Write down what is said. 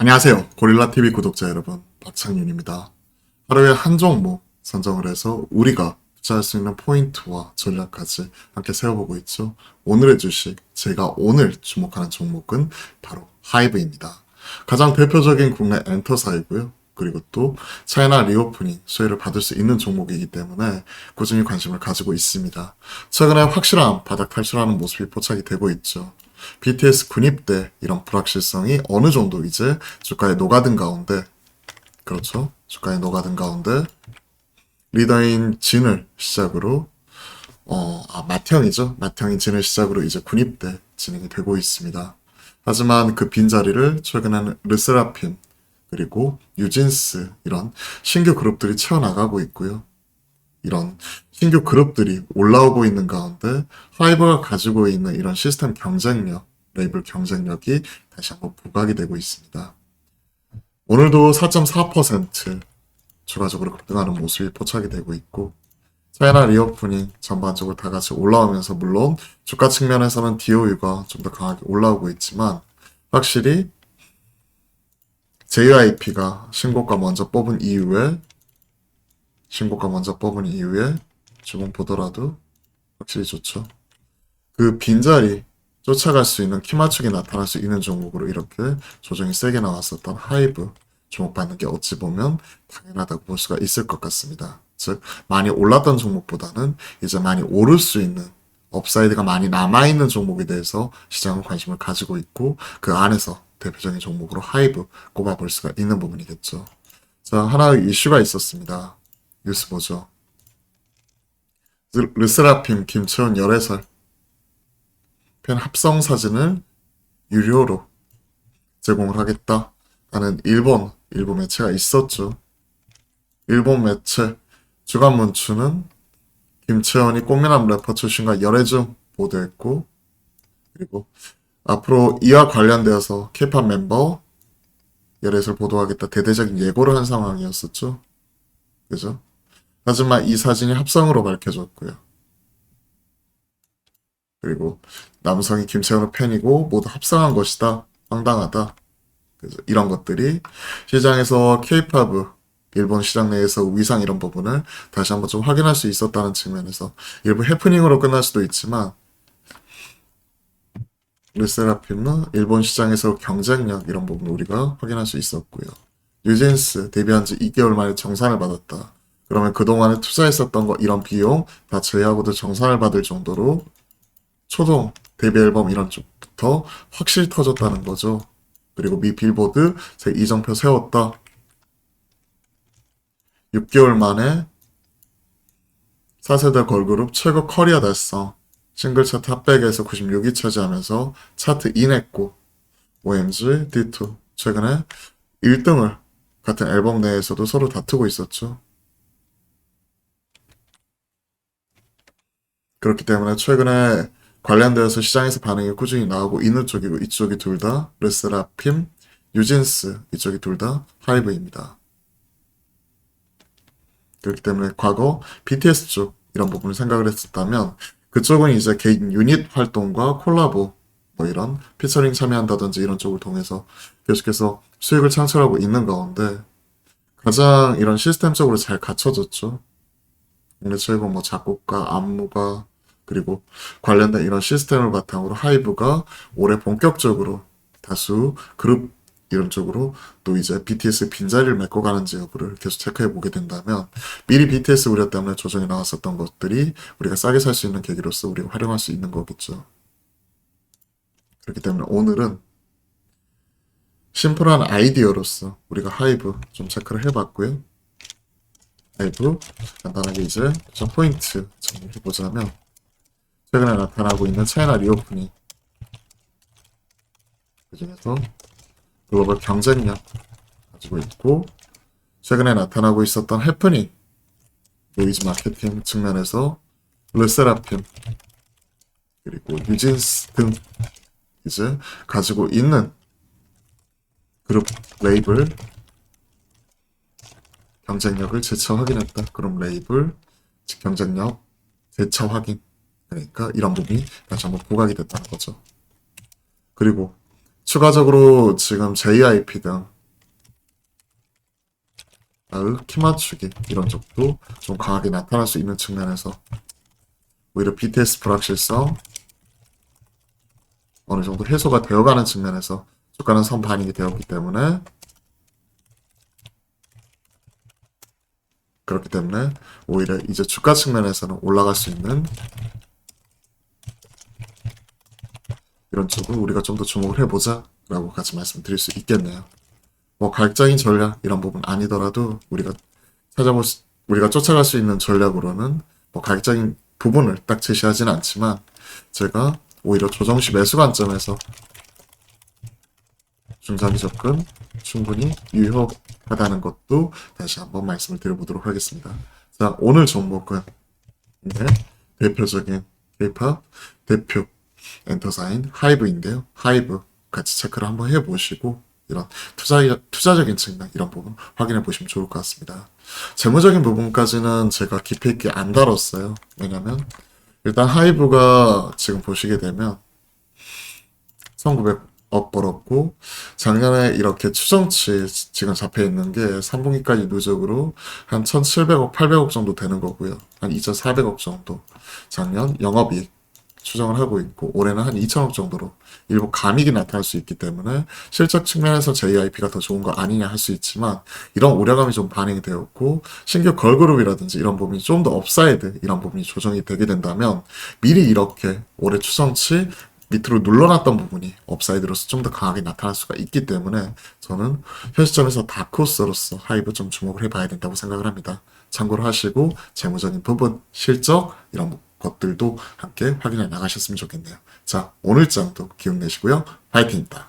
안녕하세요. 고릴라TV 구독자 여러분, 박창윤입니다. 하루에 한 종목 선정을 해서 우리가 투자할 수 있는 포인트와 전략까지 함께 세워보고 있죠. 오늘의 주식, 제가 오늘 주목하는 종목은 바로 하이브입니다. 가장 대표적인 국내 엔터사이고요. 그리고 또 차이나 리오프닝 수혜를 받을 수 있는 종목이기 때문에 꾸준히 관심을 가지고 있습니다. 최근에 확실한 바닥 탈출하는 모습이 포착이 되고 있죠. BTS 군입대 이런 불확실성이 어느 정도 이제 주가에 녹아든 가운데, 그렇죠, 주가에 녹아든 가운데 리더인 진을 시작으로 맏형이죠. 맏형인 진을 시작으로 이제 군입대 진행이 되고 있습니다. 하지만 그 빈자리를 최근에는 르세라핌 그리고 유진스 이런 신규 그룹들이 채워나가고 있고요. 이런 신규 그룹들이 올라오고 있는 가운데 하이버가 가지고 있는 이런 시스템 경쟁력, 레이블 경쟁력이 다시 한번 부각이 되고 있습니다. 오늘도 4.4% 추가적으로 급등하는 모습이 포착이 되고 있고, 차이나 리오프닝 전반적으로 다 같이 올라오면서 물론 주가 측면에서는 DOU가 좀 더 강하게 올라오고 있지만 확실히 JYP가 신고가 먼저 뽑은 이후에 지금 보더라도 확실히 좋죠. 그 빈자리 쫓아갈 수 있는 키 맞추기 나타날 수 있는 종목으로 이렇게 조정이 세게 나왔었던 하이브 주목받는 게 어찌 보면 당연하다고 볼 수가 있을 것 같습니다. 즉 많이 올랐던 종목보다는 이제 많이 오를 수 있는 업사이드가 많이 남아있는 종목에 대해서 시장은 관심을 가지고 있고 그 안에서 대표적인 종목으로 하이브 꼽아볼 수가 있는 부분이겠죠. 자, 하나의 이슈가 있었습니다. 뉴스 보죠. 르세라핌 김채원 열애설 팬 합성 사진을 유료로 제공을 하겠다라는 일부 매체가 있었죠. 일본 매체 주간 문춘은 김채원이 꽃미남 래퍼 출신과 열애 중 보도했고, 그리고 앞으로 이와 관련되어서 K-팝 멤버 열애설 보도하겠다 대대적인 예고를 한 상황이었었죠. 그죠? 하지만 이 사진이 합성으로 밝혀졌고요. 그리고 남성이 김채원의 팬이고 모두 합성한 것이다. 황당하다. 그래서 이런 것들이 시장에서 K-팝 일본 시장 내에서 위상 이런 부분을 다시 한번 좀 확인할 수 있었다는 측면에서 일부 해프닝으로 끝날 수도 있지만 르세라핌은 일본 시장에서 경쟁력 이런 부분을 우리가 확인할 수 있었고요. 뉴진스 데뷔한 지 2개월 만에 정산을 받았다. 그러면 그동안에 투자했었던 거 이런 비용 다 제외하고도 정산을 받을 정도로 초동 데뷔 앨범 이런 쪽부터 확실히 터졌다는 거죠. 그리고 미 빌보드 제 이정표 세웠다. 6개월 만에 4세대 걸그룹 최고 커리어 달성. 싱글 차트 핫백에서 96위 차지하면서 차트 인했고 OMG, D2 최근에 1등을 같은 앨범 내에서도 서로 다투고 있었죠. 그렇기 때문에 최근에 관련되어서 시장에서 반응이 꾸준히 나오고 있는 쪽이고 이쪽이 둘 다 르세라핌, 유진스 이쪽이 둘 다 하이브입니다. 그렇기 때문에 과거 BTS 쪽 이런 부분을 생각을 했었다면 그쪽은 이제 개인 유닛 활동과 콜라보 뭐 이런 피처링 참여한다든지 이런 쪽을 통해서 계속해서 수익을 창출하고 있는 가운데 가장 이런 시스템적으로 잘 갖춰졌죠. 국내 최고 뭐 작곡가, 안무가 그리고 관련된 이런 시스템을 바탕으로 하이브가 올해 본격적으로 다수 그룹 이런 쪽으로 또 이제 BTS 빈자리를 메꿔가는지 여부를 계속 체크해 보게 된다면 미리 BTS 우려 때문에 조정이 나왔었던 것들이 우리가 싸게 살 수 있는 계기로서 우리가 활용할 수 있는 거겠죠. 그렇기 때문에 오늘은 심플한 아이디어로서 우리가 하이브 좀 체크를 해봤고요. 하이브 간단하게 이제 좀 포인트 정리해보자면 최근에 나타나고 있는 차이나 리오프닝 그중에서 글로벌 경쟁력 가지고 있고 최근에 나타나고 있었던 해프닝 노이즈 마케팅 측면에서 르세라핌 그리고 뉴진스 등 이제 가지고 있는 그룹 레이블 경쟁력을 재차 확인했다. 그럼 레이블 경쟁력 재차 확인 그러니까 이런 부분이 다시 한번 부각이 됐다는 거죠. 그리고 추가적으로 지금 JIP 등 키 맞추기 이런 쪽도 좀 강하게 나타날 수 있는 측면에서 오히려 BTS 불확실성 어느 정도 해소가 되어가는 측면에서 주가는 선 반영이 되었기 때문에 그렇기 때문에 오히려 이제 주가 측면에서는 올라갈 수 있는 이런 쪽을 우리가 좀 더 주목을 해보자 라고 같이 말씀드릴 수 있겠네요. 뭐 가격적인 전략 이런 부분 아니더라도 우리가 쫓아갈 수 있는 전략으로는 뭐 가격적인 부분을 딱 제시하지는 않지만 제가 오히려 조정시 매수 관점에서 중장기 접근 충분히 유효하다는 것도 다시 한번 말씀을 드려보도록 하겠습니다. 자, 오늘 종목은 네, 대표적인 K-팝 대표 엔터사인 하이브인데요. 하이브 같이 체크를 한번 해보시고 이런 투자적인 측면 이런 부분 확인해 보시면 좋을 것 같습니다. 재무적인 부분까지는 제가 깊이 있게 안 다뤘어요. 왜냐면 일단 하이브가 지금 보시게 되면 1900억 벌었고 작년에 이렇게 추정치 지금 잡혀 있는 게 3분기까지 누적으로 한 1700억, 800억 정도 되는 거고요. 한 2400억 정도 작년 영업이익 추정을 하고 있고 올해는 한 2천억 정도로 일부 감익이 나타날 수 있기 때문에 실적 측면에서 JIP가 더 좋은 거 아니냐 할 수 있지만 이런 우려감이 좀 반영이 되었고 신규 걸그룹이라든지 이런 부분이 좀 더 업사이드 이런 부분이 조정이 되게 된다면 미리 이렇게 올해 추정치 밑으로 눌러놨던 부분이 업사이드로서 좀 더 강하게 나타날 수가 있기 때문에 저는 현 시점에서 다크호스로서 하이브 좀 주목을 해봐야 된다고 생각을 합니다. 참고를 하시고 재무적인 부분, 실적 이런 것들도 함께 확인해 나가셨으면 좋겠네요. 자, 오늘 장도 기운 내시고요. 파이팅입니다.